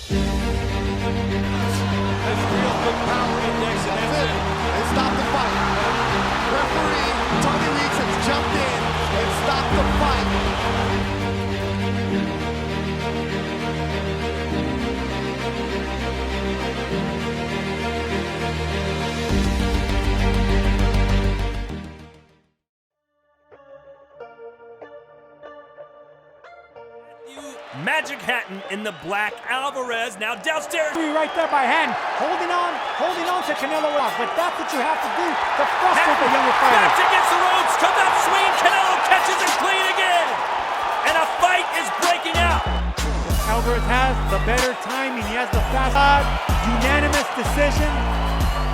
That's real good power index, and that's it. They stopped the fight. Referee Tony Weeks has jumped in and stopped the fight. Magic Hatton in the black. Alvarez now downstairs. Right there by hand, holding on to Canelo Álvarez. But that's what you have to do to frustrate the younger fighter. Back against the ropes, comes out swinging. Canelo catches it clean again, and a fight is breaking out. Alvarez has the better timing. He has the fast. Unanimous decision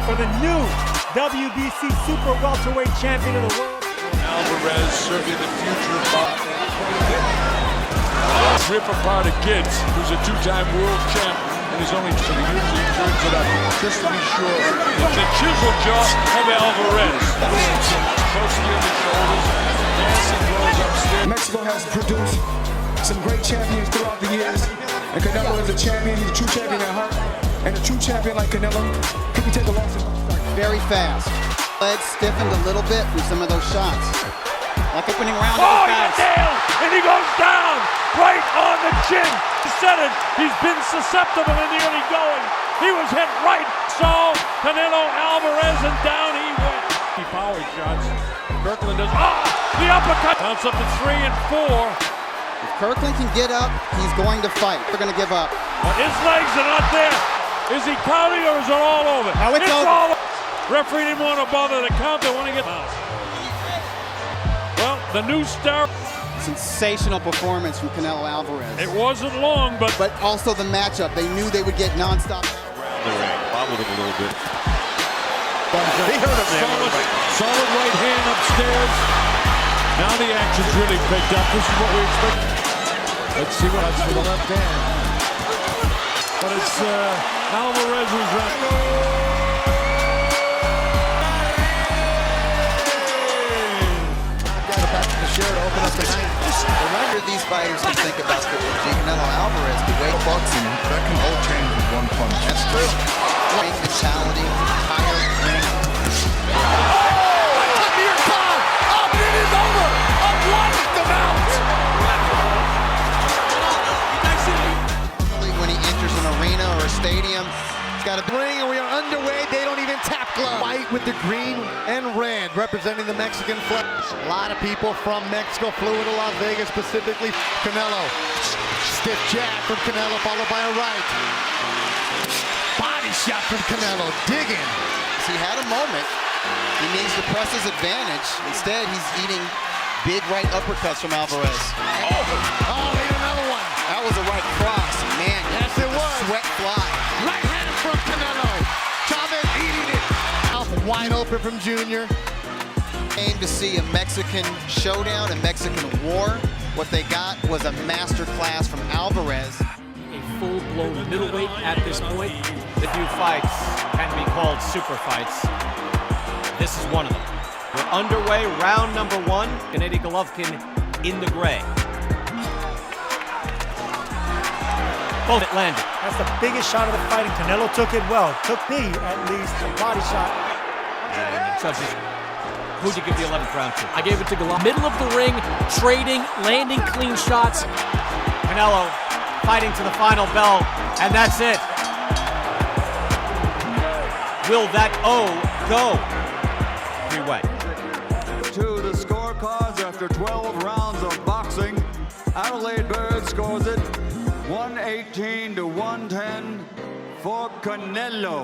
for the new WBC Super Welterweight Champion of the world. Alvarez serving the future rip apart a kid who's a two-time world champion, and he's only so he usually turns it up just to be sure. The chisel jaw of Alvarez. Mostly on the shoulders, dancing goes upstairs. Mexico has produced some great champions throughout the years, and Canelo is a champion. He's a true champion at heart, and a true champion like Canelo, he can take a loss. Very fast. Legs stiffened a little bit from some of those shots. Like opening round. Oh, he's nailed, and he goes down right on the chin. He said it. He's been susceptible in the early going. He was hit right. So Canelo Alvarez, and down he went. He power shots. Kirkland does. The uppercut. Counts up to 3 and 4. If Kirkland can get up, he's going to fight. They're going to give up. But his legs are not there. Is he counting, or is it all over? Now it's over. All over. Referee didn't want to bother the count. They want to get out. Well, the new star. Sensational performance from Canelo Alvarez. It wasn't long, but also the matchup. They knew they would get nonstop. Around the ring, bobbled him a little bit. he hurt him. Solid right hand upstairs. Now the action's really picked up. This is what we expect. Let's see what happens for the left hand. But it's Alvarez who's running. Sure to open up the night. Remember these fighters who think about the Canelo Alvarez, the way Boxing, that can all change with one punch. that's true. Ring mentality, higher ring. Near time. Up, it is over. Up one, the mount. When he enters an arena or a stadium, he's got a Ring, and we are underway. They don't even tap glove. White with the green and red representing the Mexican flag. A lot of people from Mexico flew into Las Vegas, specifically Canelo. Stiff jab from Canelo, followed by a right. Body shot from Canelo, digging. He had a moment. He needs to press his advantage. Instead, he's eating big right uppercuts from Alvarez. Oh, hit another one. That was a right cross. Man, Yes, it was. Sweat fly. Right hand from Canelo. Chavez eating it. Mouth wide open from Junior. Came to see a Mexican showdown, a Mexican war. What they got was a master class from Alvarez. A full-blown middleweight at this point. The few fights can be called super fights. This is one of them. We're underway, round number 1. Gennady Golovkin in the gray. Both it landed. That's the biggest shot of the fight, and Canelo took it well. Took me, at least, a body shot. And the judges, who'd you give the 11th round to? I gave it to Golovkin. Middle of the ring, trading, landing clean shots. Canelo fighting to the final bell, and that's it. Will that O go? 3-way. To the scorecards after 12 rounds of boxing, Adelaide Bird scores it 118 to 110 for Canelo.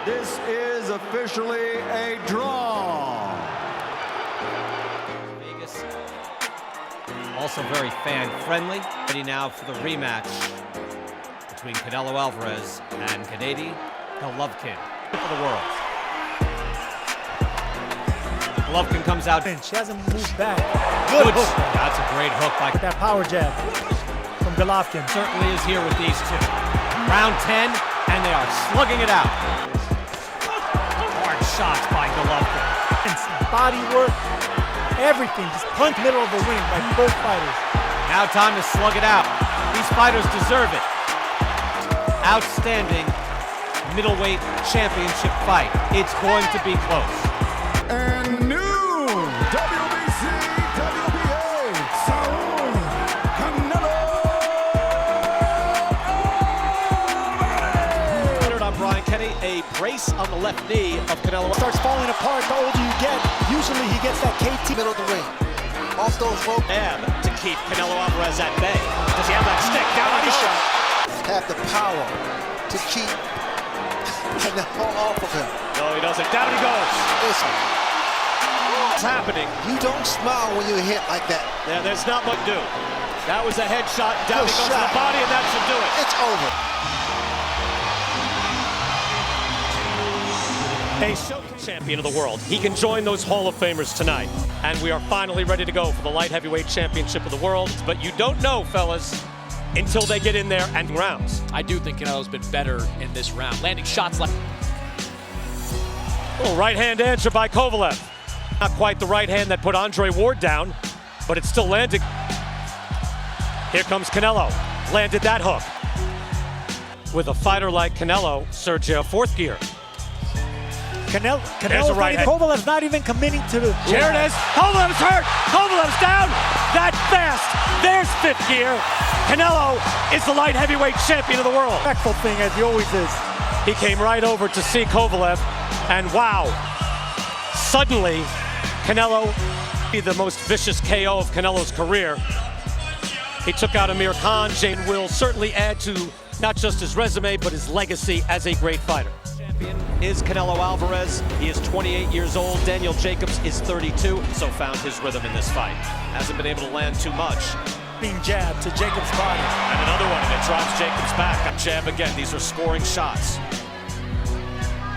This is officially a draw. Vegas, also very fan-friendly. Ready now for the rematch between Canelo Alvarez and Gennady Golovkin for the world. Golovkin comes out. She hasn't moved back. Good hook. That's a great hook by That power jab from Golovkin. certainly is here with these two. Round 10, and they are slugging it out. Hard shots by Golovkin. Body work, everything. Just punch middle of the ring by both fighters. Now time to slug it out. These fighters deserve it. outstanding middleweight championship fight. It's going to be close. And new WBC, WBA, Saúl Canelo Álvarez. I'm Brian Kenny. A brace on the left knee of Canelo. Starts falling apart the older you get. Usually he gets that KT. Middle of the ring. Off those ropes. To keep Canelo Alvarez at bay. Does he have that stick? Down on his shot. Have the power to keep Canelo off of him. No, he doesn't. Down he goes. Listen, What's happening? you don't smile when you hit like that. Yeah, there's not much to do. That was a headshot. Down Good he goes to shot. the body, and that should do it. It's over. A show champion of the world. He can join those Hall of Famers tonight. And we are finally ready to go for the light heavyweight championship of the world. But you don't know, fellas, until they get in there and rounds. I do think Canelo's been better in this round, landing shots like... Little right hand answer by Kovalev. Not quite the right hand that put Andre Ward down, but it still landed. Here comes Canelo. Landed that hook. With a fighter like Canelo, Sergio, fourth gear. Canelo's right hand. Kovalev's not even committing to the... There it is. Kovalev's hurt. Kovalev's down. That fast. There's fifth gear. Canelo is the light heavyweight champion of the world. Respectful thing, as he always is. He came right over to see Kovalev, and wow, suddenly Canelo, the most vicious KO of Canelo's career. He took out Amir Khan. Jane will certainly add to not just his resume, but his legacy as a great fighter. Champion is Canelo Alvarez. He is 28 years old. Daniel Jacobs is 32, so found his rhythm in this fight. Hasn't been able to land too much. Being jabbed to Jacobs' body. And another one, and it drops Jacobs back. Jab again. These are scoring shots.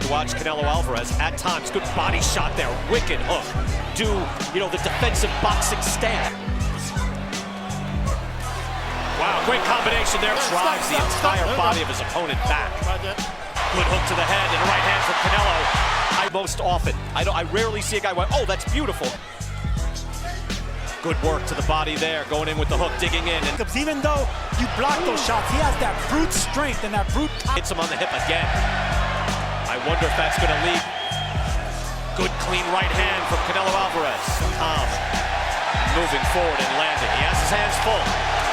To watch Canelo Alvarez at times. Good body shot there. Wicked hook. Do, the defensive boxing stand. Wow, great combination there. Drives the entire body of his opponent back. Good hook to the head and a right hand from Canelo. I rarely see a guy go, oh, that's beautiful. Good work to the body there, going in with the hook, digging in. And Even though you block those shots, he has that brute strength and that brute... hits him on the hip again. I wonder if that's going to lead. Good, clean right hand from Canelo Alvarez. Moving forward and landing. He has his hands full.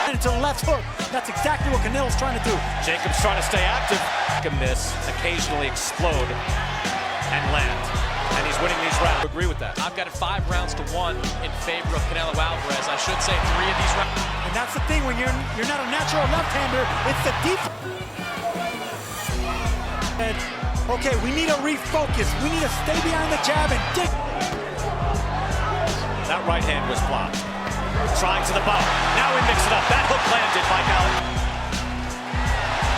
Into the left hook. That's exactly what Canelo's trying to do. Jacobs trying to stay active. Miss, occasionally explode and land. And he's winning these rounds. I agree with that. I've got it 5 rounds to 1 in favor of Canelo Alvarez. I should say 3 of these rounds. And that's the thing, when you're not a natural left-hander, it's the defense. Okay, we need to refocus. We need to stay behind the jab and dig. That right hand was blocked. Trying to the bottom. Now we mix it up. That hook landed by Golovkin.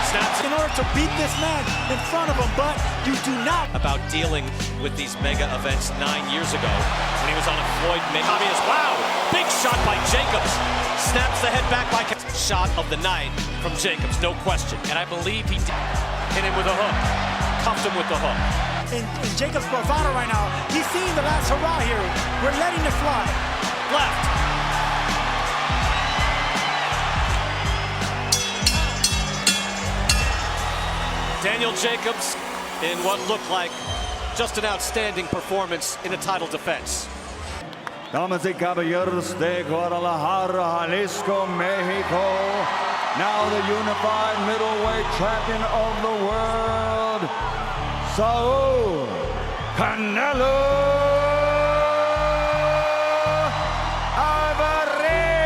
Snaps in order to beat this man in front of him, but you do not. About dealing with these mega events 9 years ago when he was on a Floyd Mayweather. Wow, big shot by Jacobs. Snaps the head back by shot of the night from Jacobs, no question. And I believe he hit him with a hook, cuffed him with the hook. In Jacobs' bravado right now, he's seeing the last hurrah here. We're letting it fly. Left. Daniel Jacobs in what looked like just an outstanding performance in a title defense. Damas y caballeros de Guadalajara, Jalisco, Mexico. Now the unified middleweight champion of the world, Saúl Canelo Álvarez.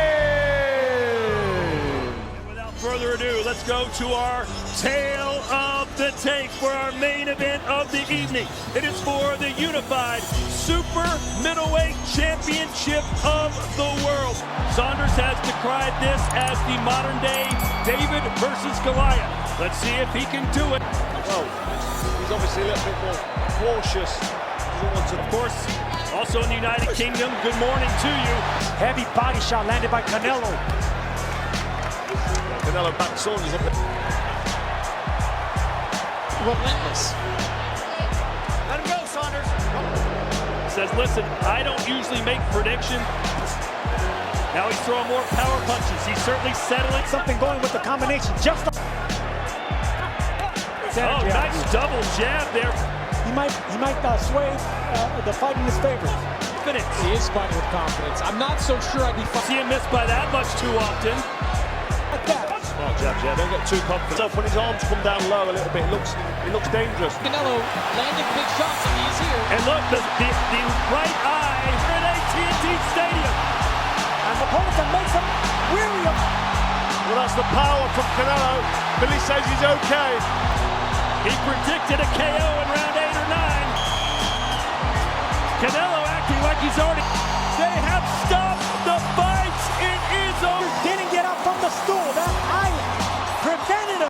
Without further ado, let's go to our tale of the tape for our main event of the evening. It is for the unified super middleweight championship of the world. Saunders has decried this as the modern day David versus Goliath. Let's see if he can do it. Well, he's obviously a little bit more cautious. Of course, also in the United Kingdom, good morning to you. Heavy body shot landed by Canelo. Canelo back Saunders up there. Relentless. Let him go, Saunders. Says, listen, I don't usually make predictions. Now he's throwing more power punches. He's certainly settling. Something going with the combination. Just takes energy out of nice you. double jab there. He might sway the fight in his favor. Confidence. He is fighting with confidence. I'm not so sure I'd be See him miss by that much too often. Like that. Smart jab, don't get too confident. So when his arms come down low a little bit, it looks dangerous. Canelo landing big shots, and he's here. And look, the right eye at AT&T Stadium. And the opponent that makes him weary of. Well, that's the power from Canelo. Billy says he's okay. He predicted a KO in round 8 or 9. Canelo